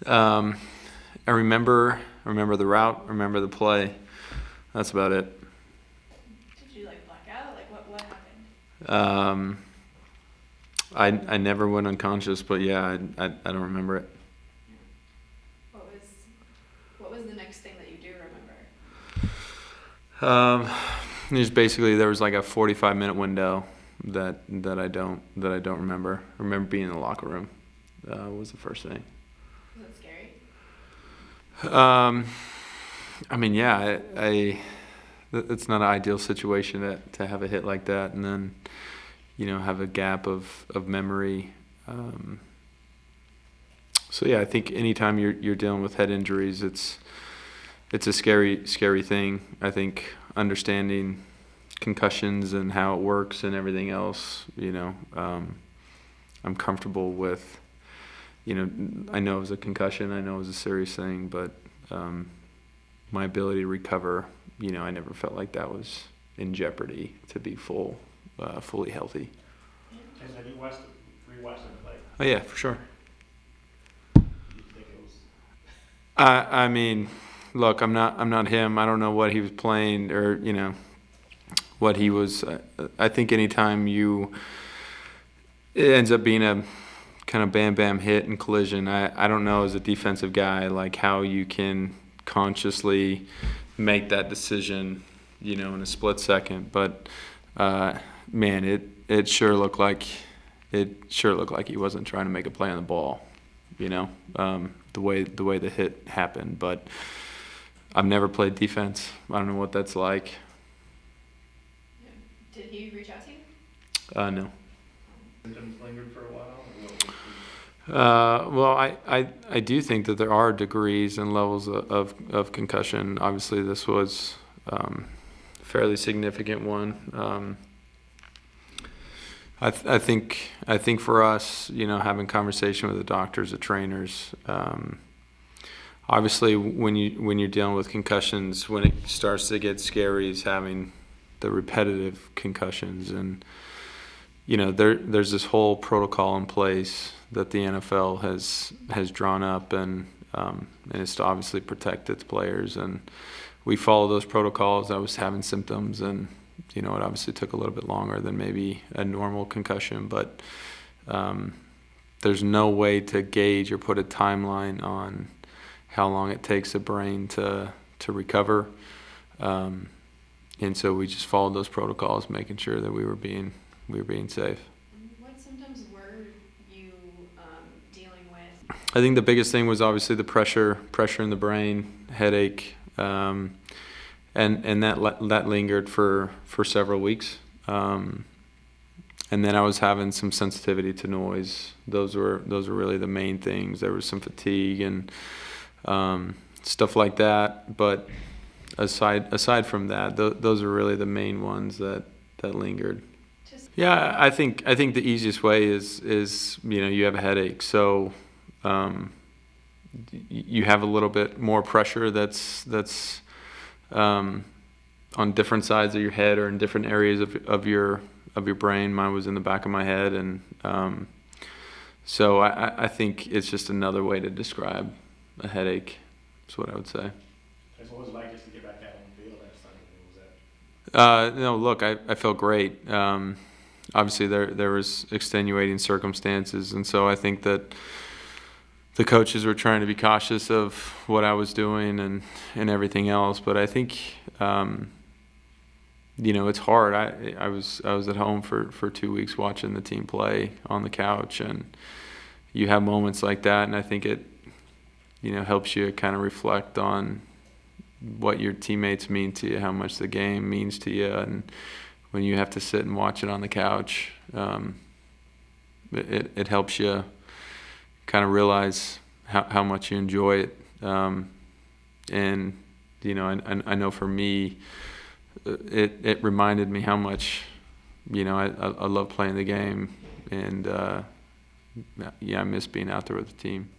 Um, I remember the route, remember the play. That's about it. Did you like black out? Like what happened? Um, I never went unconscious, but yeah, I don't remember it. What was what was the next thing that you do remember? Um, just basically there was like a 45-minute window that I don't remember. I remember being in the locker room. Was the first thing. Was it scary? Um, I mean, yeah, it's not an ideal situation to have a hit like that, and then have a gap of memory. So yeah, I think anytime you're dealing with head injuries, it's a scary thing. I think understanding concussions and how it works and everything else, I'm comfortable with. I know it was a concussion. I know it was a serious thing, but my ability to recover, I never felt like that was in jeopardy to be fully healthy. Have you rewatched him play? Oh yeah, for sure. Do you think it was? I mean, look, I'm not him. I don't know what he was playing or what he was. I think anytime it ends up being a kind of bam bam hit and collision. I don't know as a defensive guy like how you can consciously make that decision, in a split second. But man, it sure looked like he wasn't trying to make a play on the ball. The way the hit happened. But I've never played defense. I don't know what that's like. Yeah. Did he reach out to you? No. Symptoms lingered for a while? Well, I do think that there are degrees and levels of concussion. Obviously, this was a fairly significant one. I think for us, having conversation with the doctors, the trainers, obviously when you're dealing with concussions, when it starts to get scary is having the repetitive concussions, and there's this whole protocol in place that the NFL has drawn up, and it's to obviously protect its players, and we follow those protocols. I was having symptoms, and it obviously took a little bit longer than maybe a normal concussion, but there's no way to gauge or put a timeline on how long it takes the brain to recover, and so we just followed those protocols, making sure that we were being safe. What symptoms were you dealing with? I think the biggest thing was obviously the pressure in the brain, headache, and that lingered for several weeks. And then I was having some sensitivity to noise. Those were really the main things. There was some fatigue and stuff like that. But aside from that, those are really the main ones that lingered. Yeah, I think the easiest way is you have a headache, so you have a little bit more pressure that's on different sides of your head or in different areas of your brain. Mine was in the back of my head, and so I think it's just another way to describe a headache. That's what I would say. So what was it like just to get back out on the field last time? Was that? No, look, I felt great. Obviously, there was extenuating circumstances, and so I think that the coaches were trying to be cautious of what I was doing and everything else. But I think it's hard. I was at home for 2 weeks watching the team play on the couch, and you have moments like that, and I think it helps you kind of reflect on what your teammates mean to you, how much the game means to you, and when you have to sit and watch it on the couch, it helps you kind of realize how much you enjoy it. And I know for me, it reminded me how much I love playing the game, and I miss being out there with the team.